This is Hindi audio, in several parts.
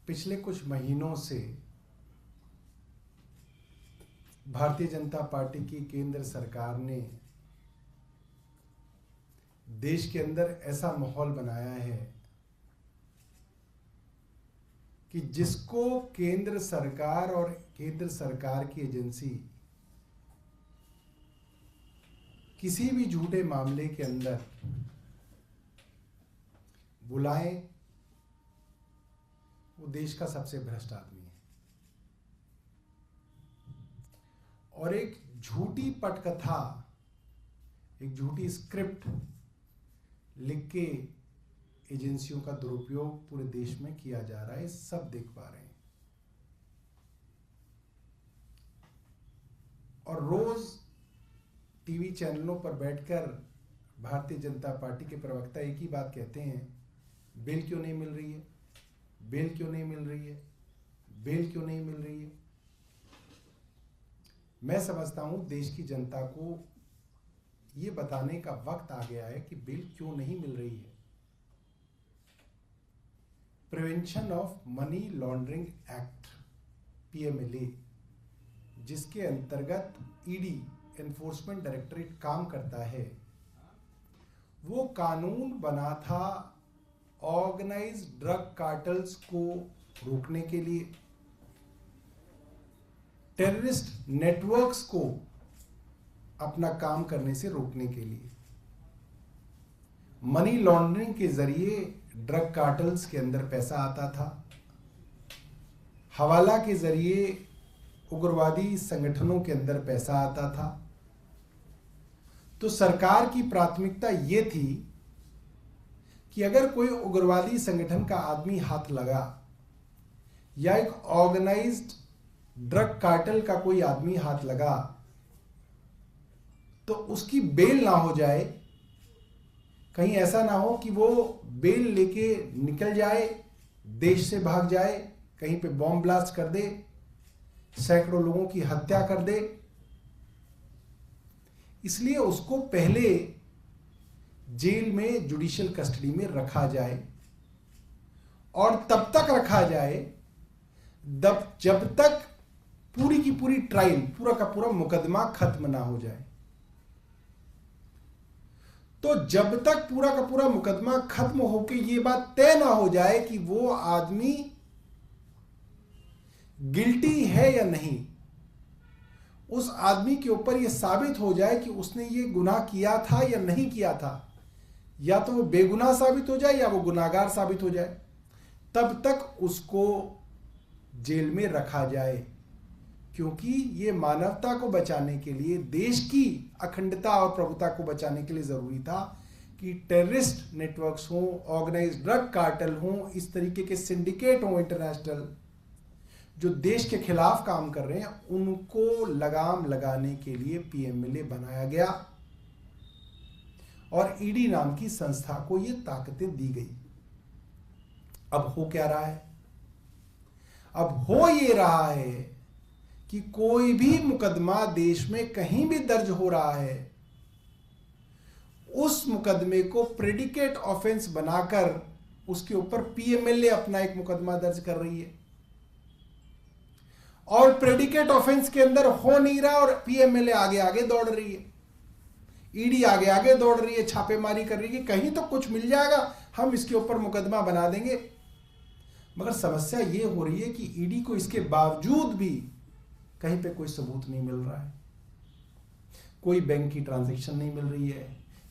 पिछले कुछ महीनों से भारतीय जनता पार्टी की केंद्र सरकार ने देश के अंदर ऐसा माहौल बनाया है कि जिसको केंद्र सरकार और केंद्र सरकार की एजेंसी किसी भी झूठे मामले के अंदर बुलाएं, वो देश का सबसे भ्रष्ट आदमी है। और एक झूठी पटकथा, एक झूठी स्क्रिप्ट लिख के एजेंसियों का दुरुपयोग पूरे देश में किया जा रहा है, सब देख पा रहे हैं। और रोज टीवी चैनलों पर बैठकर भारतीय जनता पार्टी के प्रवक्ता एक ही बात कहते हैं, बेल क्यों नहीं मिल रही है, बेल क्यों नहीं मिल रही है, बेल क्यों नहीं मिल रही है। मैं समझता हूं देश की जनता को ये बताने का वक्त आ गया है कि बेल क्यों नहीं मिल रही है। Prevention of money laundering act PMLA, जिसके अंतर्गत ईडी एनफोर्समेंट डायरेक्टरेट काम करता है, वो कानून बना था ऑर्गेनाइज्ड ड्रग कार्टल्स को रोकने के लिए, टेररिस्ट नेटवर्क्स को अपना काम करने से रोकने के लिए। मनी लॉन्ड्रिंग के जरिए ड्रग कार्टल्स के अंदर पैसा आता था, हवाला के जरिए उग्रवादी संगठनों के अंदर पैसा आता था। तो सरकार की प्राथमिकता ये थी कि अगर कोई उग्रवादी संगठन का आदमी हाथ लगा या एक ऑर्गेनाइज्ड ड्रग कार्टेल का कोई आदमी हाथ लगा तो उसकी बेल ना हो जाए, कहीं ऐसा ना हो कि वो बेल लेके निकल जाए, देश से भाग जाए, कहीं पे बॉम्ब ब्लास्ट कर दे, सैकड़ों लोगों की हत्या कर दे। इसलिए उसको पहले जेल में जुडिशियल कस्टडी में रखा जाए और तब तक रखा जाए जब तक पूरी की पूरी ट्रायल, पूरा का पूरा मुकदमा खत्म ना हो जाए। तो जब तक पूरा का पूरा मुकदमा खत्म होकर यह बात तय ना हो जाए कि वो आदमी गिल्टी है या नहीं, उस आदमी के ऊपर यह साबित हो जाए कि उसने ये गुनाह किया था या नहीं किया था, या तो वो बेगुनाह साबित हो जाए या वो गुनाहगार साबित हो जाए, तब तक उसको जेल में रखा जाए। क्योंकि ये मानवता को बचाने के लिए, देश की अखंडता और प्रभुता को बचाने के लिए जरूरी था कि टेररिस्ट नेटवर्क्स हों, ऑर्गेनाइज्ड ड्रग कार्टेल हों, इस तरीके के सिंडिकेट हों इंटरनेशनल, जो देश के खिलाफ काम कर रहे हैं, उनको लगाम लगाने के लिए PMLA बनाया गया और ईडी नाम की संस्था को ये ताकतें दी गई। अब हो क्या रहा है? अब हो ये रहा है कि कोई भी मुकदमा देश में कहीं भी दर्ज हो रहा है, उस मुकदमे को प्रेडिकेट ऑफेंस बनाकर उसके ऊपर PMLA अपना एक मुकदमा दर्ज कर रही है। और प्रेडिकेट ऑफेंस के अंदर हो नहीं रहा और PMLA आगे आगे दौड़ रही है, ईडी आगे आगे दौड़ रही है, छापेमारी कर रही है, कहीं तो कुछ मिल जाएगा, हम इसके ऊपर मुकदमा बना देंगे। मगर समस्या यह हो रही है कि ईडी को इसके बावजूद भी कहीं पे कोई सबूत नहीं मिल रहा है, कोई बैंक की ट्रांजैक्शन नहीं मिल रही है,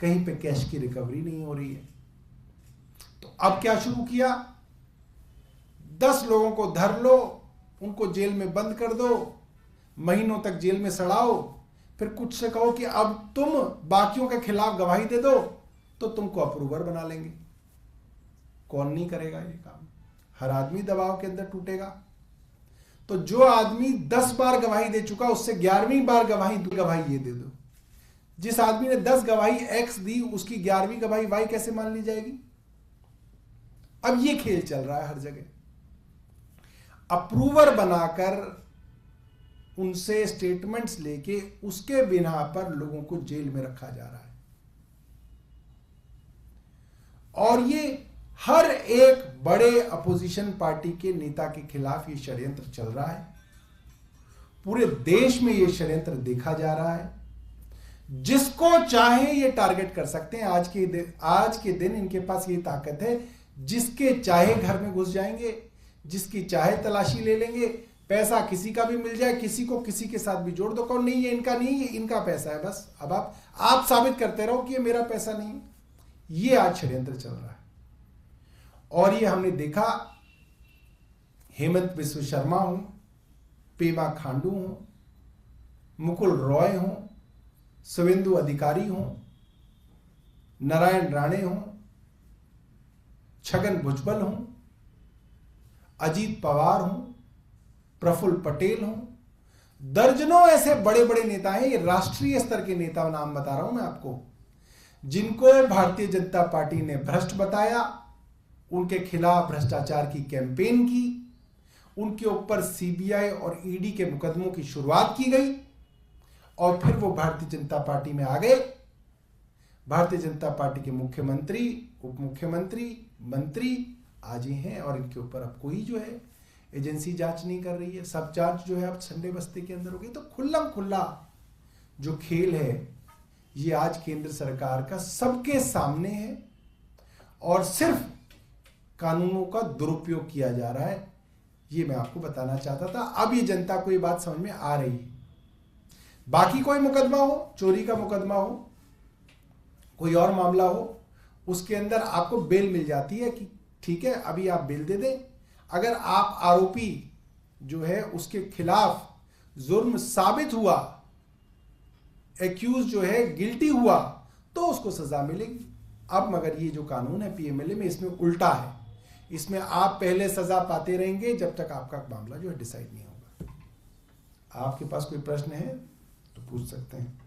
कहीं पे कैश की रिकवरी नहीं हो रही है। तो अब क्या शुरू किया? 10 लोगों को धर लो, उनको जेल में बंद कर दो, महीनों तक जेल में सड़ाओ, फिर कुछ से कहो कि अब तुम बाकियों के खिलाफ गवाही दे दो तो तुमको अप्रूवर बना लेंगे। कौन नहीं करेगा ये काम? हर आदमी दबाव के अंदर टूटेगा। तो जो आदमी 10 बार गवाही दे चुका, उससे 11वीं बार गवाही ये दे दो। जिस आदमी ने 10 गवाही X दी, उसकी 11वीं गवाही Y कैसे मान ली जाएगी? अब ये खेल चल रहा है हर जगह, अप्रूवर बनाकर उनसे स्टेटमेंट्स लेके उसके बिना पर लोगों को जेल में रखा जा रहा है। और ये हर एक बड़े अपोजिशन पार्टी के नेता के खिलाफ ये षड्यंत्र चल रहा है। पूरे देश में ये षड्यंत्र देखा जा रहा है। जिसको चाहे ये टारगेट कर सकते हैं। आज के दिन इनके पास ये ताकत है, जिसके चाहे घर में घुस जाएंगे, जिसकी चाहे तलाशी ले लेंगे, पैसा किसी का भी मिल जाए, किसी को किसी के साथ भी जोड़ दो, कौन नहीं है इनका, नहीं है इनका पैसा है, बस अब आप साबित करते रहो कि ये मेरा पैसा नहीं है। ये आज षड्यंत्र चल रहा है। और ये हमने देखा, हेमंत बिस्व शर्मा हो, पेमा खांडू हो, मुकुल रॉय हो, शुवेंदु अधिकारी हो, नारायण राणे हो, छगन भुजबल हो, अजीत पवार हो, प्रफुल्ल पटेल हो, दर्जनों ऐसे बड़े बड़े नेता हैं। ये राष्ट्रीय स्तर के नेता नाम बता रहा हूं मैं आपको, जिनको भारतीय जनता पार्टी ने भ्रष्ट बताया, उनके खिलाफ भ्रष्टाचार की कैंपेन की, उनके ऊपर सीबीआई और ईडी के मुकदमों की शुरुआत की गई और फिर वो भारतीय जनता पार्टी में आ गए। भारतीय जनता पार्टी के मुख्यमंत्री, उप मुख्यमंत्री, मंत्री आज ही हैं और इनके ऊपर अब कोई जो है एजेंसी जांच नहीं कर रही है। सब जांच जो है अब संडे बस्ती के अंदर हो गई। तो खुल्लम खुल्ला जो खेल है ये आज केंद्र सरकार का सबके सामने है और सिर्फ कानूनों का दुरुपयोग किया जा रहा है। ये मैं आपको बताना चाहता था। अब ये जनता को ये बात समझ में आ रही है। बाकी कोई मुकदमा हो, चोरी का मुकदमा हो, कोई और मामला हो, उसके अंदर आपको बेल मिल जाती है कि ठीक है अभी आप बेल दे दें। अगर आप आरोपी जो है उसके खिलाफ जुर्म साबित हुआ, एक्यूज जो है गिल्टी हुआ, तो उसको सजा मिलेगी। अब मगर ये जो कानून है पीएमएलए में, इसमें उल्टा है। इसमें आप पहले सजा पाते रहेंगे जब तक आपका मामला जो है डिसाइड नहीं होगा। आपके पास कोई प्रश्न है तो पूछ सकते हैं।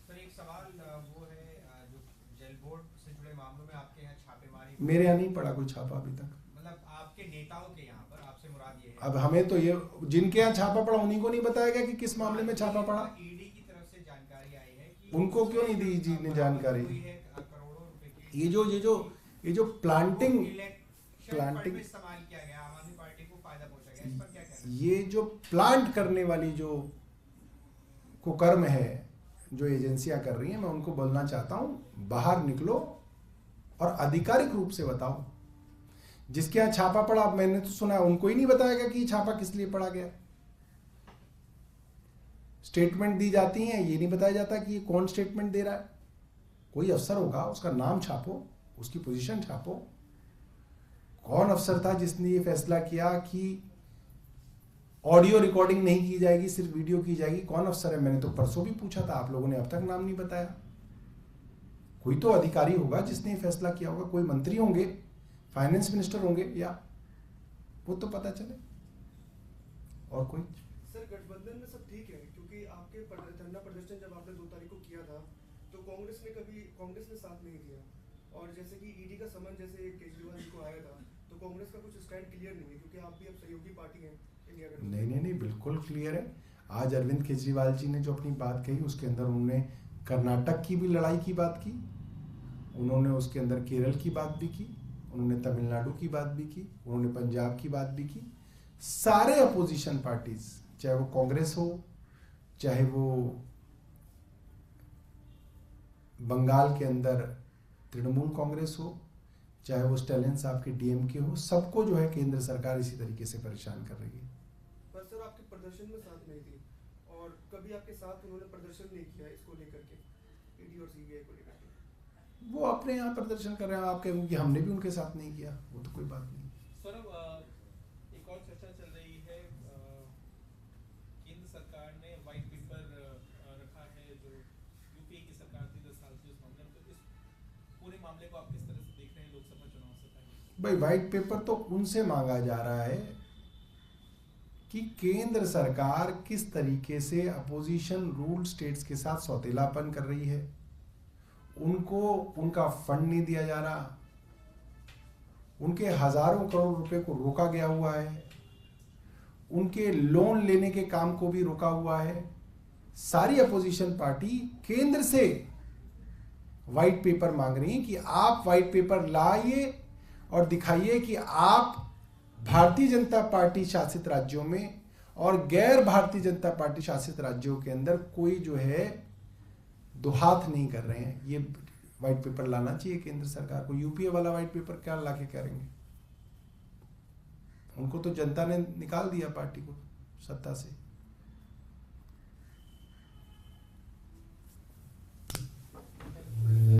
सर एक सवाल वो है, जो जेल बोर्ड से जुड़े मामलों में आपके यहाँ छापेमारी, मेरे यहाँ नहीं पड़ा कोई छापा अभी तक। मतलब आपके नेताओं के यहाँ पर, आपसे मुराद ये है। अब हमें तो ये जिनके यहाँ छापा पड़ा उन्हीं को नहीं बताया गया कि किस मामले में छापा पड़ा। ईडी की तरफ से जानकारी आई है कि उनको क्यों नहीं दी जी ने जानकारी? करोड़ों रुपए की ये जो प्लांटिंग इस्तेमाल किया गया, आम आदमी पार्टी को फायदा पहुंचा गया, इस पर क्या कहना है? ये जो प्लांट करने वाली जो कुकर्म है जो एजेंसियां कर रही हैं, मैं उनको बोलना चाहता हूं बाहर निकलो और आधिकारिक रूप से बताओ। जिसके यहाँ छापा पड़ा, मैंने तो सुना उनको ही नहीं बताया गया कि छापा किस लिए पड़ा गया। स्टेटमेंट दी जाती हैं, ये नहीं बताया जाता कि ये कौन स्टेटमेंट दे रहा है। कोई अफसर होगा, उसका नाम छापो, उसकी पोजीशन छापो। कौन अफसर था जिसने ये फैसला किया कि ऑडियो रिकॉर्डिंग नहीं की जाएगी, सिर्फ वीडियो की जाएगी? कौन अफसर है? मैंने तो परसों भी पूछा था, आप लोगों ने अब तक नाम नहीं बताया। कोई तो अधिकारी होगा जिसने ये फैसला किया होगा। कोई मंत्री होंगे, फाइनेंस मिनिस्टर होंगे, या वो तो पता चले। और कोई? सर गठबंधन में सब ठीक है, क्योंकि आपके धरना प्रदर्शन जब आपने 2 तारीख को किया था तो कांग्रेस ने साथ नहीं दिया। और जैसे कि ईडी का समन जैसे केजरीवाल जी को आया था, तो कांग्रेस का कुछ स्टैंड क्लियर नहीं है, क्योंकि आप भी अब सहयोगी पार्टी हैं इंडिया गठबंधन। नहीं, बिल्कुल क्लियर है। आज अरविंद केजरीवाल जी ने जो अपनी बात कही उसके अंदर उन्होंने कर्नाटक की भी लड़ाई की बात की, उन्होंने उसके अंदर केरल की बात भी की, उन्होंने तमिलनाडु की बात भी की, उन्होंने पंजाब की बात भी की। सारे अपोजिशन पार्टीज, चाहे वो कांग्रेस हो, चाहे वो बंगाल के अंदर तृणमूल कांग्रेस हो, चाहे वो स्टैलिन साहब के डीएमके हो, सबको जो है केंद्र सरकार इसी तरीके से परेशान कर रही है। पर सर आपके प्रदर्शन में साथ नहीं थी, और कभी आपके साथ उन्होंने प्रदर्शन नहीं किया इसको लेकर के, ईडी और सीबीआई को लेकर के। वो अपने यहाँ प्रदर्शन कर रहे हैं, आप कहेंगे कि हमने भी उनके साथ नहीं किया, वो तो कोई बात नहीं। सर एक और चर्चा चल रही है, केंद्र सरकार ने व्हाइट पेपर रखा है जो यूपीए की सरकार थी 10 साल से उस मामले में, तो इस पूरे मामले को आप किस तरह से देख रहे हैं लोकसभा चुनाव से पहले? भाई व्हाइट पेपर तो उनसे मांगा जा रहा है कि केंद्र सरकार किस तरीके से अपोजिशन रूल स्टेट्स के साथ सौतेलापन कर रही है। उनको उनका फंड नहीं दिया जा रहा, उनके हजारों करोड़ रुपए को रोका गया हुआ है, उनके लोन लेने के काम को भी रोका हुआ है। सारी अपोजिशन पार्टी केंद्र से व्हाइट पेपर मांग रही है कि आप व्हाइट पेपर लाइए और दिखाइए कि आप भारतीय जनता पार्टी शासित राज्यों में और गैर भारतीय जनता पार्टी शासित राज्यों के अंदर कोई जो है दुहात नहीं कर रहे हैं। ये व्हाइट पेपर लाना चाहिए केंद्र सरकार को। यूपीए वाला व्हाइट पेपर क्या लाके करेंगे? उनको तो जनता ने निकाल दिया पार्टी को सत्ता से।